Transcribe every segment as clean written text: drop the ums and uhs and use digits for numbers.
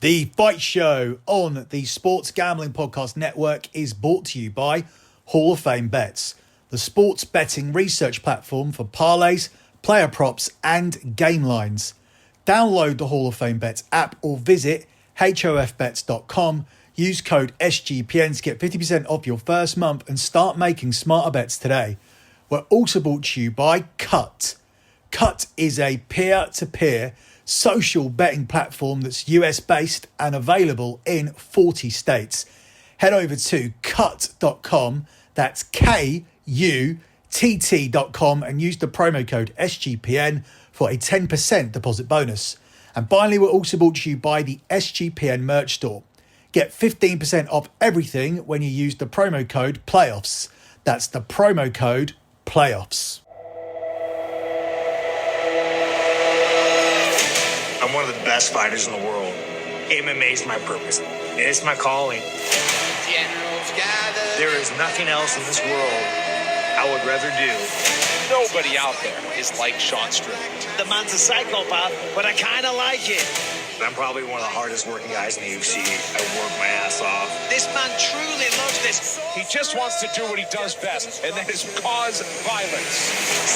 The Fight Show on the Sports Gambling Podcast Network is brought to you by Hall of Fame Bets, the sports betting research platform for parlays, player props and game lines. Download the Hall of Fame Bets app or visit hofbets.com. Use code SGPN to get 50% off your first month and start making smarter bets today. We're also brought to you by Cut. Cut is a peer-to-peer social betting platform that's US based and available in 40 states. Head over to cut.com, that's KUTT.com, and use the promo code SGPN for a 10% deposit bonus. And finally, we're also brought to you by the SGPN merch store. Get 15% off everything when you use the promo code PLAYOFFS. That's the promo code PLAYOFFS. I'm one of the best fighters in the world. MMA is my purpose. It's my calling. There is nothing else in this world I would rather do. Nobody out there is like Sean Strickland. The man's a psychopath, but I kind of like it. I'm probably one of the hardest working guys in the UFC. I work my ass off. This man truly loves this. He just wants to do what he does best, and that is cause violence.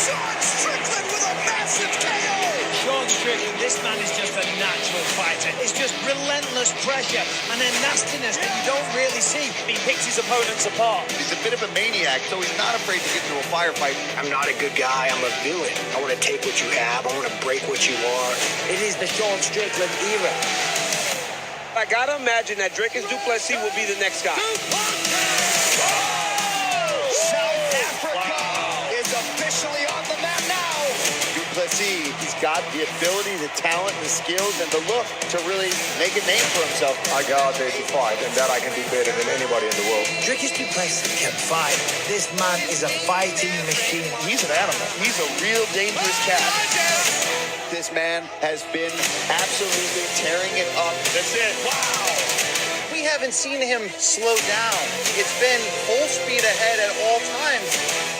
Sean Strickland with a massive KO. Sean Strickland, this man is just a natural fighter. It's just relentless pressure and a nastiness that you don't really see. He picks his opponents apart. He's a bit of a maniac, so he's not afraid to get into a firefight. I'm not a good guy. I'm a villain. I want to take what you have. I want to break what you are. It is the Sean Strickland era. I gotta imagine that Dricus du Plessis will be the next guy. South Africa is officially on the map now. Du Plessis, he's got the ability, the talent, the skills, and the look to really make a name for himself. I go out there to fight, and that I can do better than anybody in the world. Dricus du Plessis can fight. This man is a fighting machine. He's an animal. He's a real dangerous cat. This man has been absolutely tearing it up. That's it. Wow. We haven't seen him slow down. It's been full speed ahead at all times.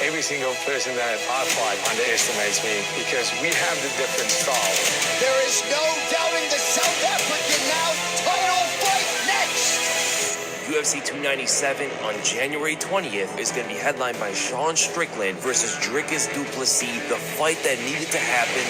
Every single person that I fight underestimates me because we have the different style. There is no doubting the South African now. Title fight next. UFC 297 on January 20th is going to be headlined by Sean Strickland versus Dricus du Plessis, the fight that needed to happen.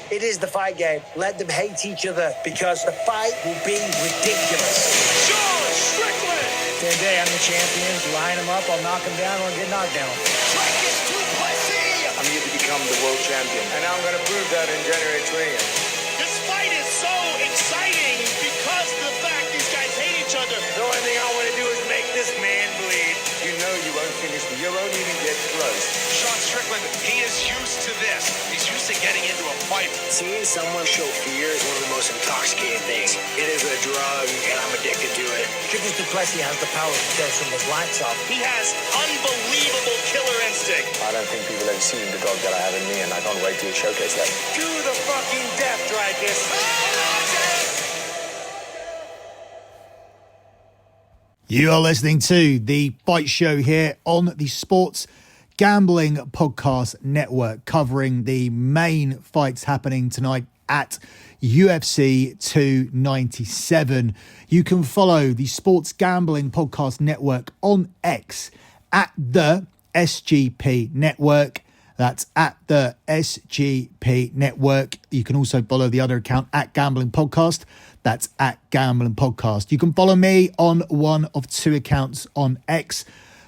It is the fight game. Let them hate each other because the fight will be ridiculous. Sean Strickland. Today I'm the champion. Line him up, I'll knock him down, or get knocked down. Dricus du Plessis. I'm here to become the world champion, and I'm going to prove that in January 20th. This fight is so exciting because of the fact these guys hate each other. The only thing I want to do is make this man bleed. You know you won't finish me. You won't even get close. Sean Strickland, he is used to this. He's used to getting into a fight. Seeing someone show fear is one of the most intoxicating things. It is a drug, and I'm addicted to it. Dricus du Plessis has the power to tear someone's lights off. He has unbelievable killer instinct. I don't think people have seen the dog that I have in me, and I can't wait to showcase that. To the fucking death, Dricus. You are listening to The Fight Show here on the Sports Gambling Podcast Network, covering the main fights happening tonight at UFC 297. You can follow the Sports Gambling Podcast Network on X at the SGP Network. That's at the SGP Network. You can also follow the other account at Gambling Podcast. That's at Gambling Podcast. You can follow me on one of two accounts on X.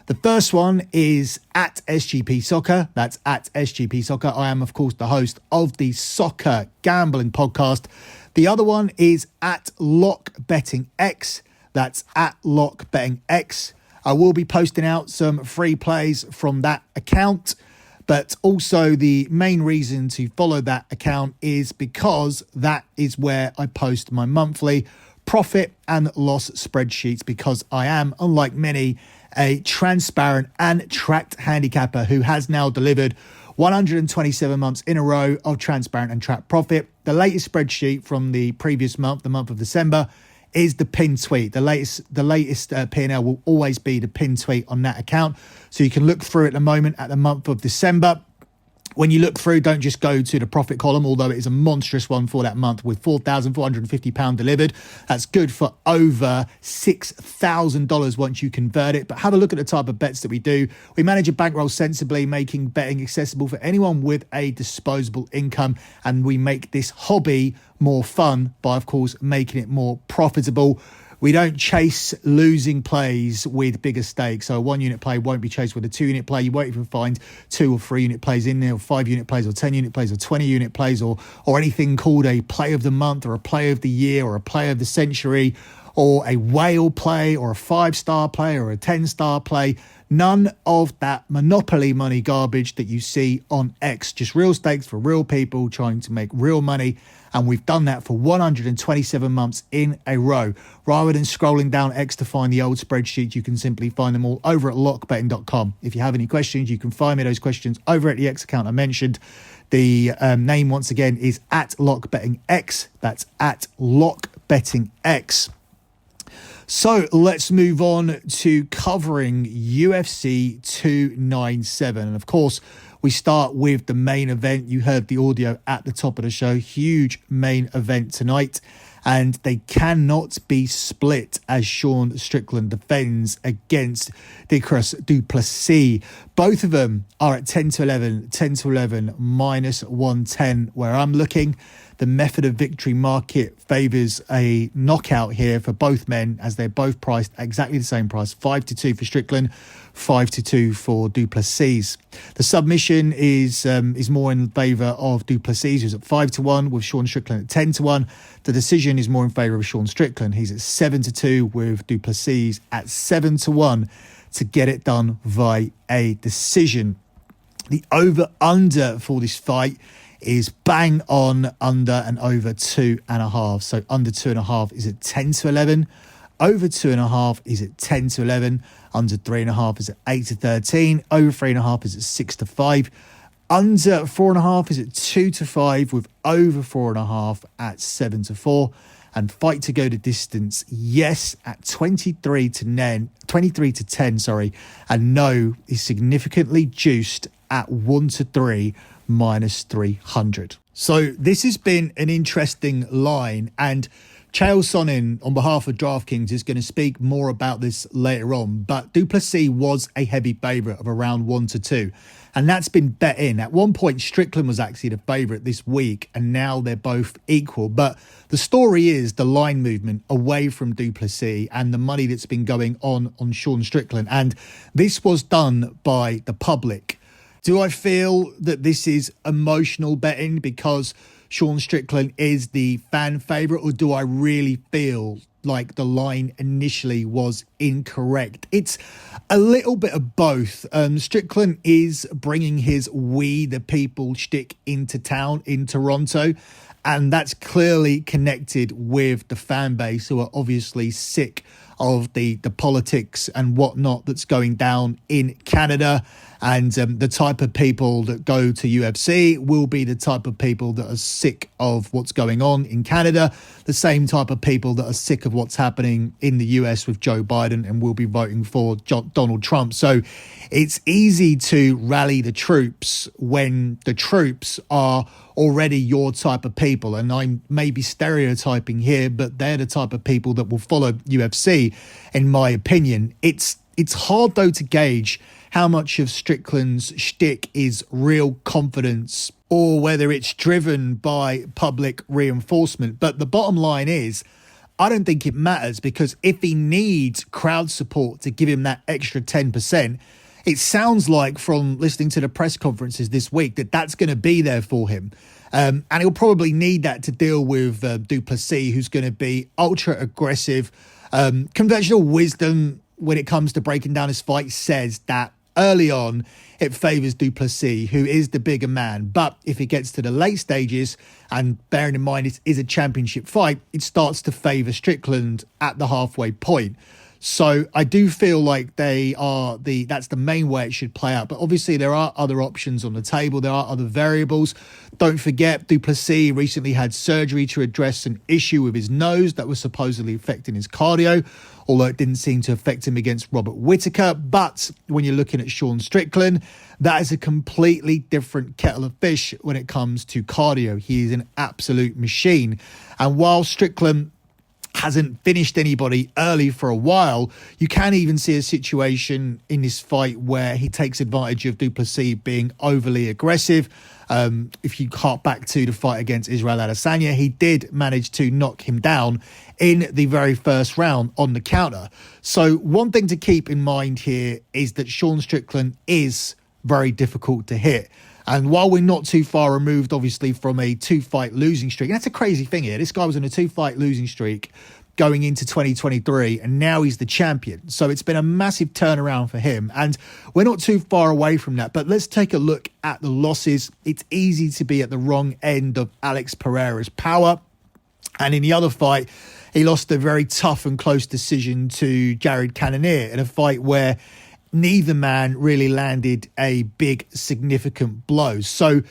The first one is at SGP Soccer. That's at SGP Soccer. I am, of course, the host of the Soccer Gambling Podcast. The other one is at Lock Betting X. That's at Lock Betting X. I will be posting out some free plays from that account. But also the main reason to follow that account is because that is where I post my monthly profit and loss spreadsheets, because I am, unlike many, a transparent and tracked handicapper who has now delivered 127 months in a row of transparent and tracked profit. The latest spreadsheet from the previous month, the month of December, is the pinned tweet. The latest P&L will always be the pinned tweet on that account. So you can look through at the moment at the month of December, When you look through, don't just go to the profit column, although it is a monstrous one for that month with £4,450 delivered. That's good for over $6,000 once you convert it. But have a look at the type of bets that we do. We manage a bankroll sensibly, making betting accessible for anyone with a disposable income. And we make this hobby more fun by, of course, making it more profitable. We don't chase losing plays with bigger stakes. So a 1 unit play won't be chased with a 2 unit play. You won't even find 2 or 3 unit plays in there, or 5 unit plays, or 10 unit plays, or 20 unit plays, or anything called a play of the month, or a play of the year, or a play of the century, or a whale play, or a 5-star play, or a 10-star play. None of that monopoly money garbage that you see on X. Just real stakes for real people trying to make real money. And we've done that for 127 months in a row. Rather than scrolling down X to find the old spreadsheets, you can simply find them all over at lockbetting.com. If you have any questions, you can find me those questions over at the X account I mentioned. The name, once again, is at lockbettingx. That's at lockbettingx. So let's move on to covering UFC 297. And of course, we start with the main event. You heard the audio at the top of the show. Huge main event tonight. And they cannot be split as Sean Strickland defends against Dricus du Plessis. Both of them are at 10 to 11, minus 110 where I'm looking. The method of victory market favours a knockout here for both men, as they're both priced at exactly the same price. 5-2 for Strickland, 5-2 for du Plessis. The submission is more in favour of du Plessis, who's at 5-1, with Sean Strickland at 10-1. The decision is more in favour of Sean Strickland. He's at 7-2, with du Plessis at 7-1 to get it done via a decision. The over-under for this fight is bang on under and over 2.5. So under 2.5 is at 10 to 11. Over 2.5 is at 10 to 11. Under 3.5 is at 8 to 13. Over 3.5 is at 6 to 5. Under 4.5 is at 2 to 5, with over 4.5 at 7 to 4. And fight to go the distance, yes, at 23 to 10, and no is significantly juiced at 1 to 3, minus 300. So this has been an interesting line, and Chael Sonnen on behalf of DraftKings is going to speak more about this later on, but du Plessis was a heavy favourite of around 1 to 2, and that's been bet in. At one point, Strickland was actually the favourite this week, and now they're both equal. But the story is the line movement away from du Plessis and the money that's been going on Sean Strickland, and this was done by the public. Do I feel that this is emotional betting because Sean Strickland is the fan favourite, or do I really feel like the line initially was incorrect? It's a little bit of both. Strickland is bringing his "we the people" shtick into town in Toronto, and that's clearly connected with the fan base, who are obviously sick of the politics and whatnot that's going down in Canada. And the type of people that go to UFC will be the type of people that are sick of what's going on in Canada, the same type of people that are sick of what's happening in the US with Joe Biden and will be voting for Donald Trump. So it's easy to rally the troops when the troops are already your type of people. And I may be stereotyping here, but they're the type of people that will follow UFC, in my opinion. It's hard, though, to gauge how much of Strickland's shtick is real confidence or whether it's driven by public reinforcement. But the bottom line is, I don't think it matters, because if he needs crowd support to give him that extra 10%, it sounds like from listening to the press conferences this week that that's going to be there for him. And he'll probably need that to deal with du Plessis, who's going to be ultra aggressive. Conventional wisdom when it comes to breaking down his fight says that early on it favours du Plessis, who is the bigger man. But if it gets to the late stages, and bearing in mind it is a championship fight, it starts to favour Strickland at the halfway point. So I do feel like that's the main way it should play out. But obviously there are other options on the table. There are other variables. Don't forget, du Plessis recently had surgery to address an issue with his nose that was supposedly affecting his cardio, although it didn't seem to affect him against Robert Whittaker. But when you're looking at Sean Strickland, that is a completely different kettle of fish when it comes to cardio. He is an absolute machine. And while Strickland hasn't finished anybody early for a while, you can even see a situation in this fight where he takes advantage of du Plessis being overly aggressive. If you hark back to the fight against Israel Adesanya, he did manage to knock him down in the very first round on the counter. So one thing to keep in mind here is that Sean Strickland is very difficult to hit. And while we're not too far removed, obviously, from a 2-fight losing streak, and that's a crazy thing here. This guy was on a 2-fight losing streak going into 2023, and now he's the champion. So it's been a massive turnaround for him. And we're not too far away from that. But let's take a look at the losses. It's easy to be at the wrong end of Alex Pereira's power. And in the other fight, he lost a very tough and close decision to Jared Cannonier in a fight where neither man really landed a big, significant blow. So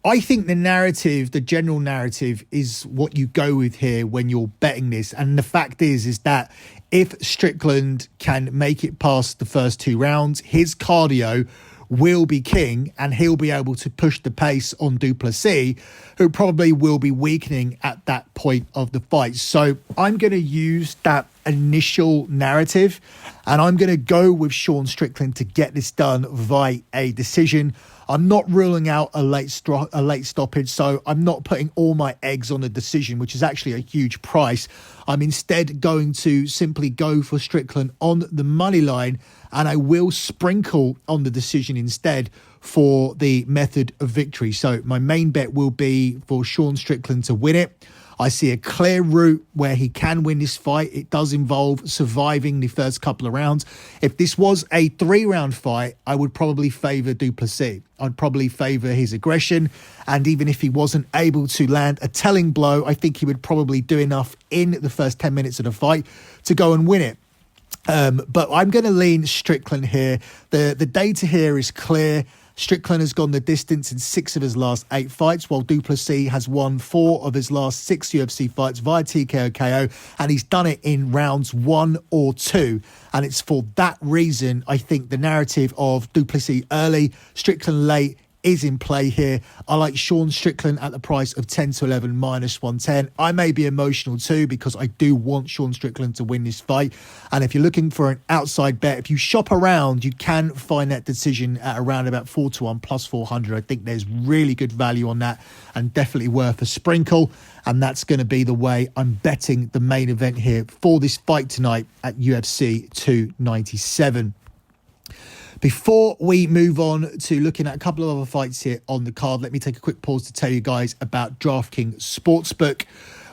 I think the general narrative is what you go with here when you're betting this. And the fact is that if Strickland can make it past the first 2 rounds, his cardio will be king and he'll be able to push the pace on du Plessis, who probably will be weakening at that point of the fight. So I'm going to use that initial narrative and I'm going to go with Sean Strickland to get this done via a decision. I'm not ruling out a late stoppage, so I'm not putting all my eggs on a decision, which is actually a huge price. I'm instead going to simply go for Strickland on the money line, and I will sprinkle on the decision instead for the method of victory. So my main bet will be for Sean Strickland to win it. I see a clear route where he can win this fight. It does involve surviving the first couple of rounds. If this was a 3-round fight, I would probably favour du Plessis. I'd probably favour his aggression. And even if he wasn't able to land a telling blow, I think he would probably do enough in the first 10 minutes of the fight to go and win it. But I'm going to lean Strickland here. The data here is clear. Strickland has gone the distance in 6 of his last 8 fights, while du Plessis has won 4 of his last 6 UFC fights via TKO KO, and he's done it in rounds 1 or 2. And it's for that reason I think the narrative of du Plessis early, Strickland late is in play here. I like Sean Strickland at the price of 10 to 11 minus 110. I may be emotional too because I do want Sean Strickland to win this fight. And if you're looking for an outside bet, if you shop around, you can find that decision at around about 4 to 1 plus 400. I think there's really good value on that and definitely worth a sprinkle. And that's going to be the way I'm betting the main event here for this fight tonight at UFC 297. Before we move on to looking at a couple of other fights here on the card, let me take a quick pause to tell you guys about DraftKings Sportsbook.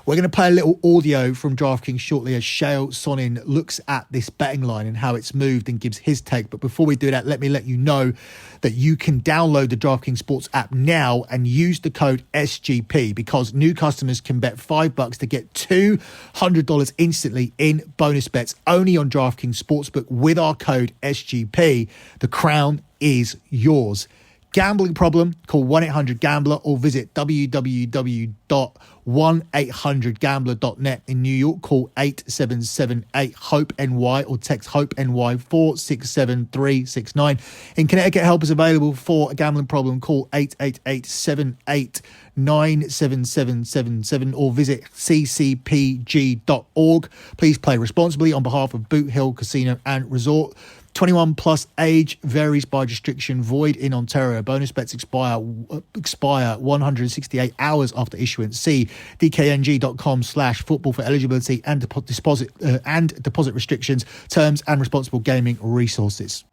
We're going to play a little audio from DraftKings shortly as Shale Sonnen looks at this betting line and how it's moved and gives his take. But before we do that, let me let you know that you can download the DraftKings Sports app now and use the code SGP because new customers can bet $5 to get $200 instantly in bonus bets only on DraftKings Sportsbook with our code SGP. The crown is yours. Gambling problem? Call 1-800-GAMBLER or visit www.1800gambler.net. In New York, call 877-8-HOPE-NY or text HOPE-NY 467369. In Connecticut, help is available for a gambling problem. Call 888-78-97777 or visit ccpg.org. Please play responsibly on behalf of Boot Hill Casino and Resort. 21 plus age varies by restriction, void in Ontario. Bonus bets expire 168 hours after issuance. See dkng.com/football for eligibility and deposit restrictions, terms and responsible gaming resources.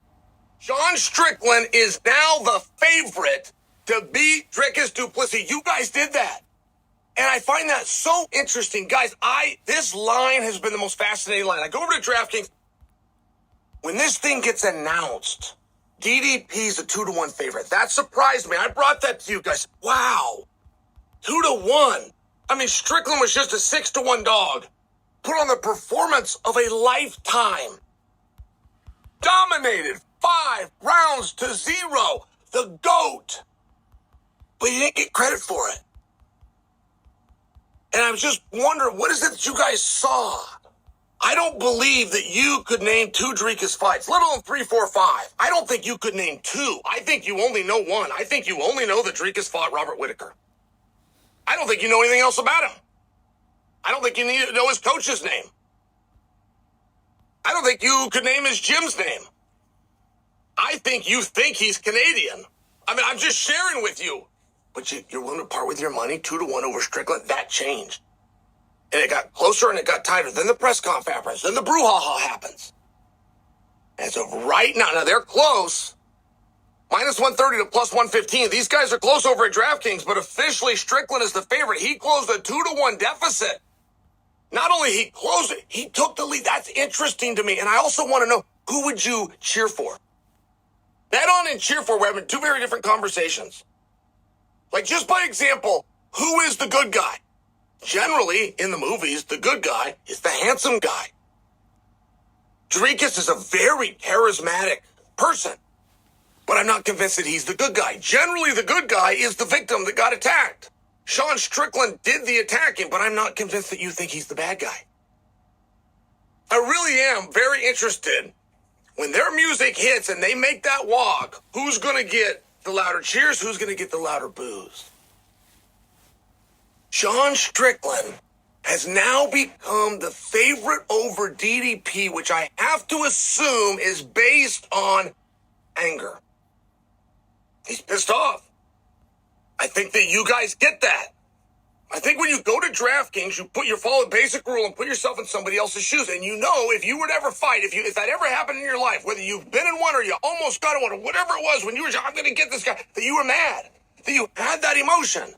Sean Strickland is now the favorite to beat Dricus du Plessis. You guys did that. And I find that so interesting. Guys, this line has been the most fascinating line. I go over to DraftKings. When this thing gets announced, DDP's a 2-1 favorite. That surprised me. I brought that to you guys. Wow. 2-1. I mean, Strickland was just a 6-1 dog. Put on the performance of a lifetime. dominated 5-0. The GOAT. But he didn't get credit for it. And I was just wondering, what is it that you guys saw? I don't believe that you could name 2 Dricus fights, let alone 3, 4, 5. I don't think you could name 2. I think you only know 1. I think you only know that Dricus fought Robert Whittaker. I don't think you know anything else about him. I don't think you need to know his coach's name. I don't think you could name his gym's name. I think you think he's Canadian. I mean, I'm just sharing with you. But you're willing to part with your money 2-1 over Strickland? That changed. And it got closer and it got tighter. Then the press conf happens. Then the brouhaha happens. And so right now they're close. Minus 130 to plus 115. These guys are close over at DraftKings, but officially Strickland is the favorite. He closed a 2-1 deficit. Not only he closed it, he took the lead. That's interesting to me. And I also want to know, who would you cheer for? Bet on and cheer for. We're having 2 very different conversations. Like, just by example, who is the good guy? Generally, in the movies, the good guy is the handsome guy. Dricus is a very charismatic person, but I'm not convinced that he's the good guy. Generally, the good guy is the victim that got attacked. Sean Strickland did the attacking, but I'm not convinced that you think he's the bad guy. I really am very interested. When their music hits and they make that walk, who's going to get the louder cheers? Who's going to get the louder boos? Sean Strickland has now become the favorite over DDP, which I have to assume is based on anger. He's pissed off. I think that you guys get that. I think when you go to DraftKings, you follow the basic rule and put yourself in somebody else's shoes. And you know, if you would ever fight, if that ever happened in your life, whether you've been in one or you almost got in one or whatever it was, when you were, I'm going to get this guy, that you were mad, that you had that emotion.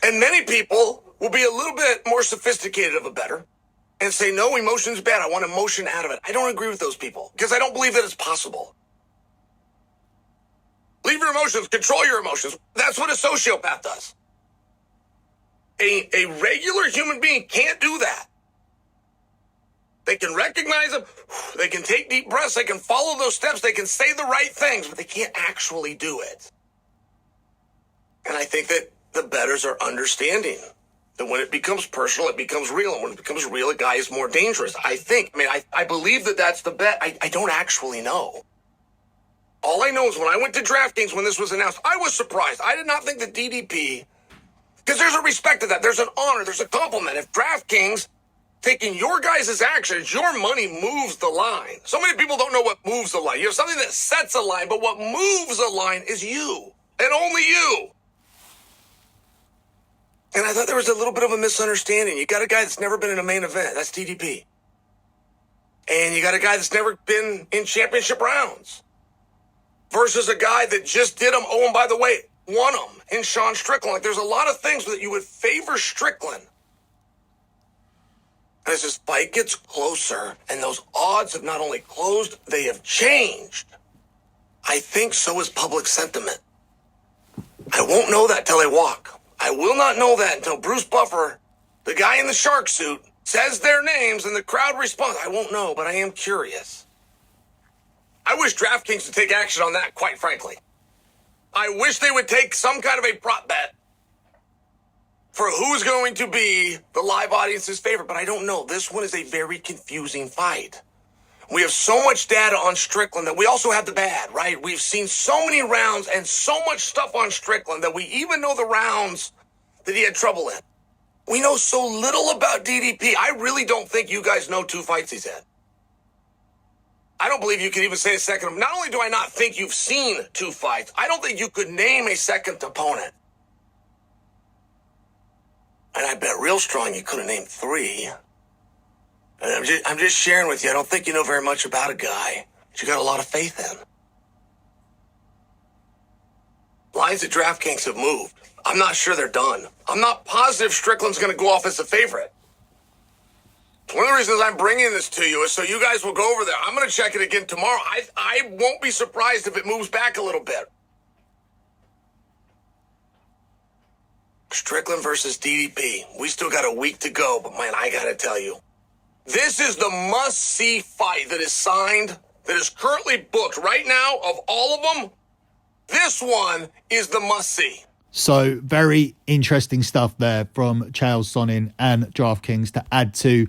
And many people will be a little bit more sophisticated of a better and say, no, emotion's bad. I want emotion out of it. I don't agree with those people because I don't believe that it's possible. Leave your emotions, control your emotions. That's what a sociopath does. A regular human being can't do that. They can recognize them. They can take deep breaths. They can follow those steps. They can say the right things, but they can't actually do it. And I think that the bettors are understanding that when it becomes personal, it becomes real. And when it becomes real, a guy is more dangerous. I believe that that's the bet. I don't actually know. All I know is when I went to DraftKings when this was announced, I was surprised. I did not think that DDP, because there's a respect to that. There's an honor. There's a compliment. If DraftKings taking your guys' actions, your money moves the line. So many people don't know what moves the line. You have something that sets a line, but what moves a line is you and only you. And I thought there was a little bit of a misunderstanding. You got a guy that's never been in a main event. That's DDP. And you got a guy that's never been in championship rounds. Versus a guy that just did them. Oh, and by the way, won them in Sean Strickland. Like, there's a lot of things that you would favor Strickland. And as this fight gets closer, and those odds have not only closed, they have changed. I think so is public sentiment. I won't know that till I walk. I will not know that until Bruce Buffer, the guy in the shark suit, says their names and the crowd responds. I won't know, but I am curious. I wish DraftKings would take action on that, quite frankly. I wish they would take some kind of a prop bet for who's going to be the live audience's favorite, but I don't know. This one is a very confusing fight. We have so much data on Strickland that we also have the bad, right? We've seen so many rounds and so much stuff on Strickland that we even know the rounds that he had trouble in. We know so little about DDP. I really don't think you guys know 2 fights he's had. I don't believe you can even say a second. Not only do I not think you've seen 2 fights, I don't think you could name a second opponent. And I bet real strong you could have named 3. And I'm just sharing with you. I don't think you know very much about a guy that you got a lot of faith in. Lines at DraftKings have moved. I'm not sure they're done. I'm not positive Strickland's going to go off as a favorite. One of the reasons I'm bringing this to you is so you guys will go over there. I'm going to check it again tomorrow. I won't be surprised if it moves back a little bit. Strickland versus DDP. We still got a week to go, but man, I got to tell you, This is the must-see fight that is signed, that is currently booked right now. Of all of them, this one is the must-see. So very interesting stuff there from Chael Sonnen and DraftKings to add to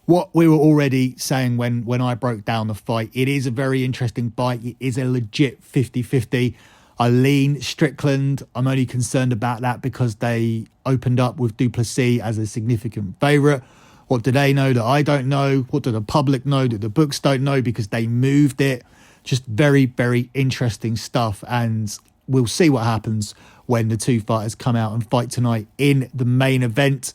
what we were already saying when I broke down the fight. It is a very interesting fight. It is a legit 50-50. I lean Strickland. I'm only concerned about that because they opened up with du Plessis as a significant favourite. What do they know that I don't know? What do the public know that the books don't know because they moved it? Just very, very interesting stuff. And we'll see what happens when the two fighters come out and fight tonight in the main event.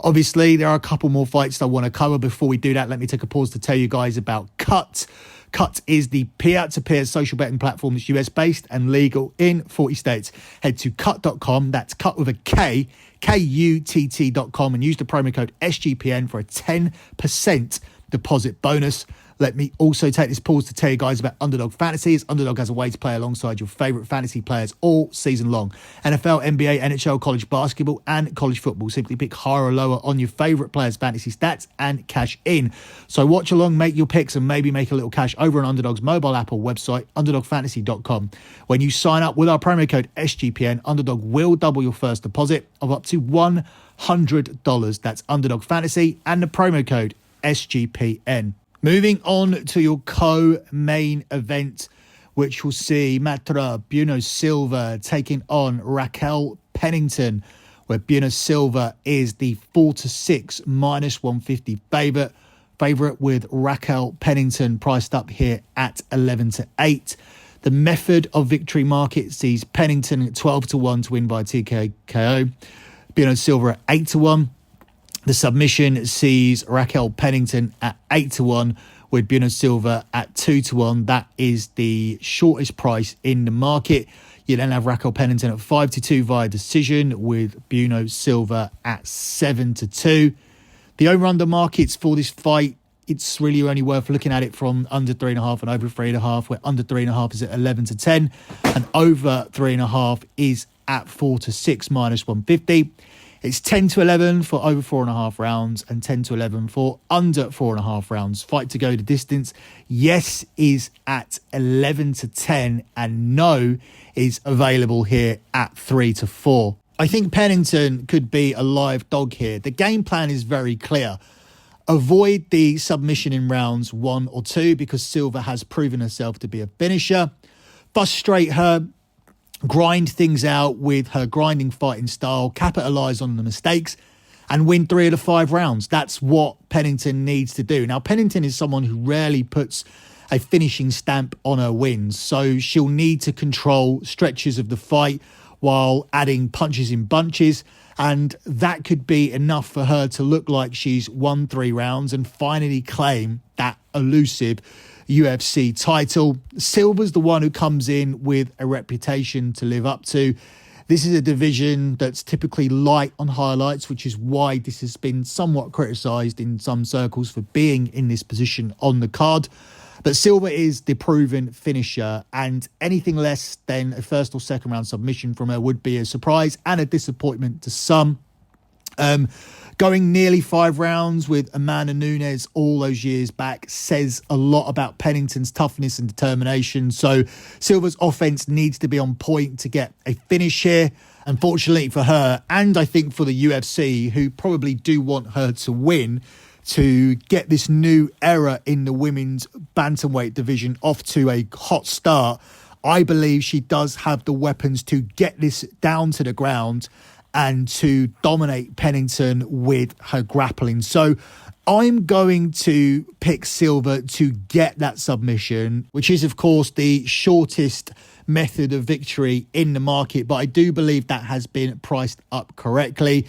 Obviously, there are a couple more fights that I want to cover. Before we do that, let me take a pause to tell you guys about Cut. Cut is the peer-to-peer social betting platform that's US-based and legal in 40 states. Head to cut.com, that's cut with a K, KUTT.com, and use the promo code SGPN for a 10% deposit bonus. Let me also take this pause to tell you guys about Underdog Fantasy. Underdog has a way to play alongside your favourite fantasy players all season long. NFL, NBA, NHL, college basketball and college football. Simply pick higher or lower on your favourite players' fantasy stats and cash in. So watch along, make your picks and maybe make a little cash over on Underdog's mobile app or website, underdogfantasy.com. When you sign up with our promo code SGPN, Underdog will double your first deposit of up to $100. That's Underdog Fantasy and the promo code SGPN. Moving on to your co-main event, which will see Matra Bruno Silva taking on Raquel Pennington, where Bruno Silva is the 4-6 minus 150 favourite with Raquel Pennington priced up here at 11-8. The method of victory market sees Pennington at 12-1 to win by TKO, Bruno Silva at 8-1. The submission sees Raquel Pennington at 8-1 with Bruno Silva at 2-1. That is the shortest price in the market. You then have Raquel Pennington at 5-2 via decision with Bruno Silva at 7-2. The over-under markets for this fight, it's really only worth looking at it from under 3.5 and over 3.5, where under 3.5 is at 11-10 and over 3.5 is at 4-6 minus 150. It's 10-11 for over 4.5 rounds and 10-11 for under 4.5 rounds. Fight to go the distance, yes, is at 11-10 and no is available here at 3-4. I think Pennington could be a live dog here. The game plan is very clear. Avoid the submission in rounds 1 or 2 because Silva has proven herself to be a finisher. Frustrate her. Grind things out with her grinding fighting style, capitalise on the mistakes and win 3 of the 5 rounds. That's what Pennington needs to do. Now, Pennington is someone who rarely puts a finishing stamp on her wins, so she'll need to control stretches of the fight while adding punches in bunches, and that could be enough for her to look like she's won 3 rounds and finally claim that elusive UFC title. Silva's the one who comes in with a reputation to live up to. This is a division that's typically light on highlights, which is why this has been somewhat criticised in some circles for being in this position on the card. But Silva is the proven finisher, and anything less than a first or second round submission from her would be a surprise and a disappointment to some. Going nearly 5 rounds with Amanda Nunes all those years back says a lot about Pennington's toughness and determination. So Silva's offense needs to be on point to get a finish here. Unfortunately for her, and I think for the UFC, who probably do want her to win, to get this new era in the women's bantamweight division off to a hot start, I believe she does have the weapons to get this down to the ground and to dominate Pennington with her grappling. So I'm going to pick Silva to get that submission, which is, of course, the shortest method of victory in the market. But I do believe that has been priced up correctly.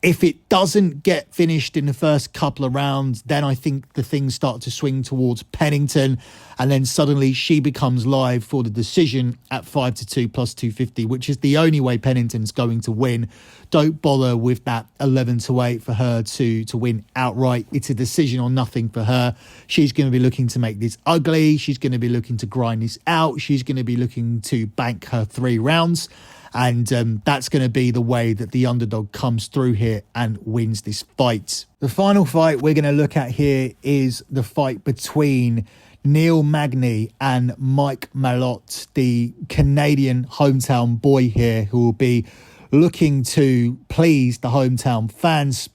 If it doesn't get finished in the first couple of rounds, then I think the things start to swing towards Pennington. And then suddenly she becomes live for the decision at 5-2 plus 250, which is the only way Pennington's going to win. Don't bother with that 11-8 for her to win outright. It's a decision or nothing for her. She's going to be looking to make this ugly. She's going to be looking to grind this out. She's going to be looking to bank her 3 rounds. And that's going to be the way that the underdog comes through here and wins this fight. The final fight we're going to look at here is the fight between Neil Magny and Mike Malott, the Canadian hometown boy here, who will be looking to please the hometown fans.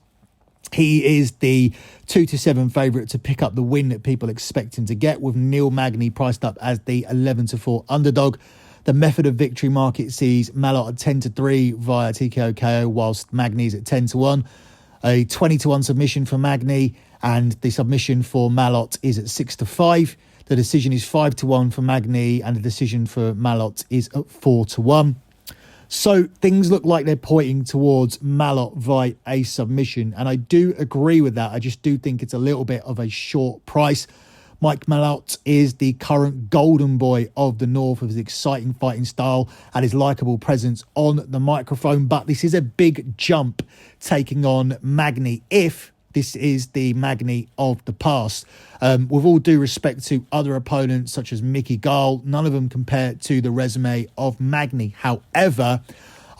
He is the 2-7 favourite to pick up the win that people expect him to get, with Neil Magny priced up as the 11-4 underdog. The method of victory market sees Malott at 10-3 via TKO KO, whilst Magny's at 10-1. A 20-1 submission for Magny, and the submission for Malott is at 6-5. The decision is 5-1 for Magny, and the decision for Malott is at 4-1. So things look like they're pointing towards Malott via a submission, and I do agree with that. I just do think it's a little bit of a short price. Mike Malott is the current golden boy of the North with his exciting fighting style and his likeable presence on the microphone. But this is a big jump taking on Magny if this is the Magny of the past. With all due respect to other opponents such as Mickey Gall, none of them compare to the resume of Magny. However,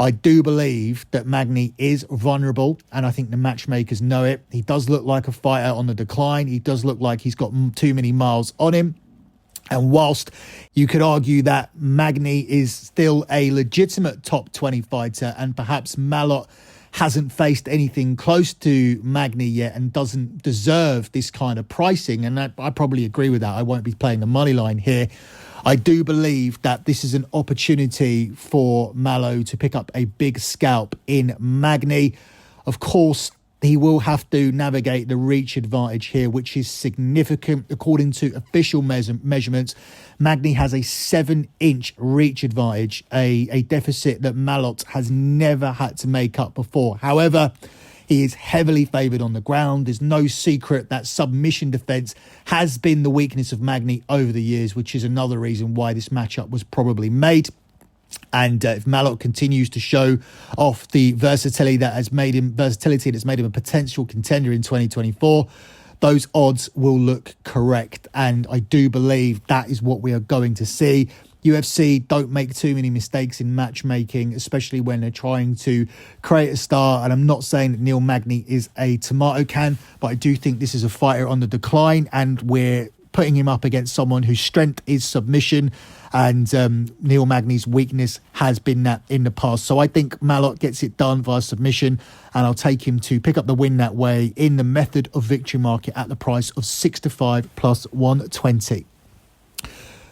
I do believe that Magny is vulnerable, and I think the matchmakers know it. He does look like a fighter on the decline. He does look like he's got too many miles on him. And whilst you could argue that Magny is still a legitimate top 20 fighter, and perhaps Malott hasn't faced anything close to Magny yet and doesn't deserve this kind of pricing, and I probably agree with that. I won't be playing the money line here. I do believe that this is an opportunity for Malott to pick up a big scalp in Magny. Of course, he will have to navigate the reach advantage here, which is significant. According to official measurements, Magny has a 7-inch reach advantage, a deficit that Malott has never had to make up before. However, he is heavily favoured on the ground. There's no secret that submission defence has been the weakness of Magny over the years, which is another reason why this matchup was probably made. And if Malott continues to show off the versatility that's made him a potential contender in 2024, those odds will look correct. And I do believe that is what we are going to see. UFC don't make too many mistakes in matchmaking, especially when they're trying to create a star. And I'm not saying that Neil Magny is a tomato can, but I do think this is a fighter on the decline, and we're putting him up against someone whose strength is submission, and Neil Magny's weakness has been that in the past. So I think Malott gets it done via submission, and I'll take him to pick up the win that way in the method of victory market at the price of 6-5 plus 120.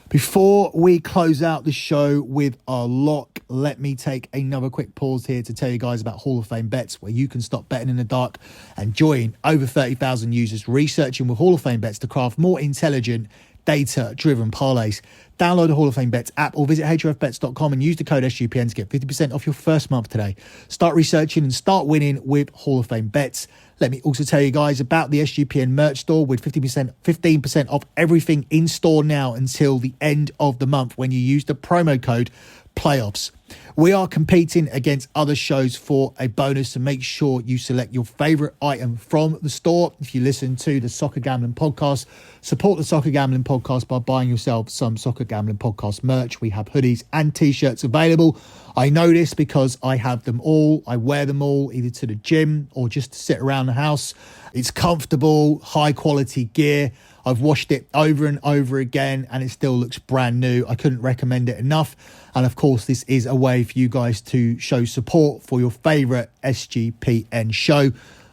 Before we close out the show with our lock, let me take another quick pause here to tell you guys about Hall of Fame Bets, where you can stop betting in the dark and join over 30,000 users researching with Hall of Fame Bets to craft more intelligent, data-driven parlays. Download the Hall of Fame Bets app or visit hrfbets.com and use the code SGPN to get 50% off your first month today. Start researching and start winning with Hall of Fame Bets. Let me also tell you guys about the SGPN merch store with 15% off everything in store now until the end of the month when you use the promo code PLAYOFFS. We are competing against other shows for a bonus, so make sure you select your favourite item from the store. If you listen to the Soccer Gambling Podcast, support the Soccer Gambling Podcast by buying yourself some Soccer Gambling Podcast merch. We have hoodies and t-shirts available. I know this because I have them all. I wear them all either to the gym or just to sit around the house. It's comfortable, high quality gear. I've washed it over and over again and it still looks brand new. I couldn't recommend it enough. And of course, this is a way for you guys to show support for your favourite SGPN show.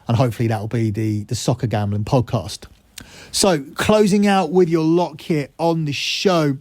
And hopefully that will be the Soccer Gambling Podcast. So closing out with your lock here on the show.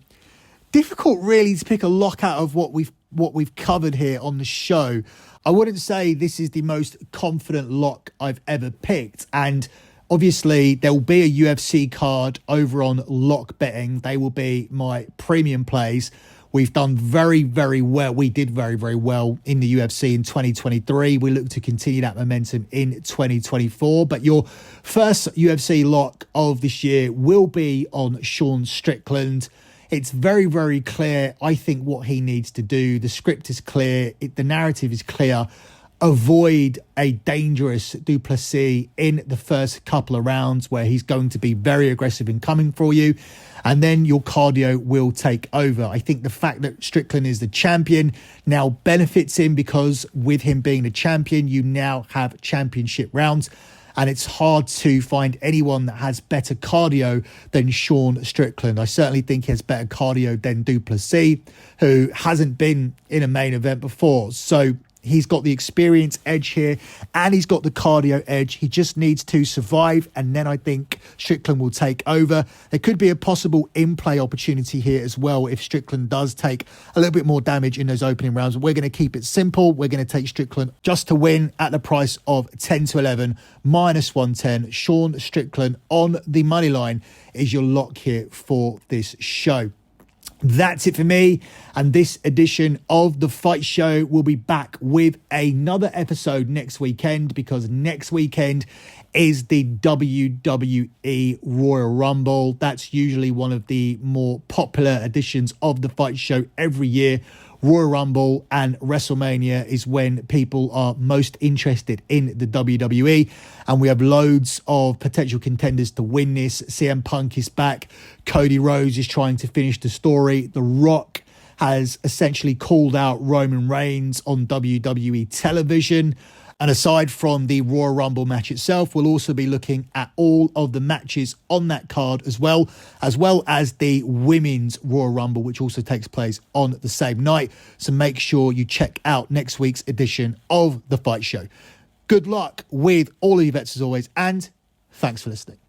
Difficult really to pick a lock out of what we've covered here on the show. I wouldn't say this is the most confident lock I've ever picked. And obviously, there will be a UFC card over on Lock Betting. They will be my premium plays. We've done very, very well. We did very, very well in the UFC in 2023. We look to continue that momentum in 2024. But your first UFC lock of this year will be on Sean Strickland. It's very, very clear, I think, what he needs to do. The script is clear. The narrative is clear. avoid a dangerous Du Plessis in the first couple of rounds where he's going to be very aggressive in coming for you, and then your cardio will take over. I think the fact that Strickland is the champion now benefits him, because with him being the champion, you now have championship rounds, and it's hard to find anyone that has better cardio than Sean Strickland. I certainly think he has better cardio than Du Plessis, who hasn't been in a main event before. So he's got the experience edge here, and he's got the cardio edge. He just needs to survive, and then I think Strickland will take over. There could be a possible in-play opportunity here as well if Strickland does take a little bit more damage in those opening rounds. We're going to keep it simple. We're going to take Strickland just to win at the price of 10 to 11, minus 110. Sean Strickland on the money line is your lock here for this show. That's it for me and this edition of The Fight Show. We'll be back with another episode next weekend, because next weekend is the WWE Royal Rumble. That's usually one of the more popular editions of The Fight Show every year. Royal Rumble and WrestleMania is when people are most interested in the WWE, and we have loads of potential contenders to win this. CM Punk is back. Cody Rhodes is trying to finish the story. The Rock has essentially called out Roman Reigns on WWE television. And aside from the Royal Rumble match itself, we'll also be looking at all of the matches on that card as well as the Women's Royal Rumble, which also takes place on the same night. So make sure you check out next week's edition of The Fight Show. Good luck with all of your bets as always, and thanks for listening.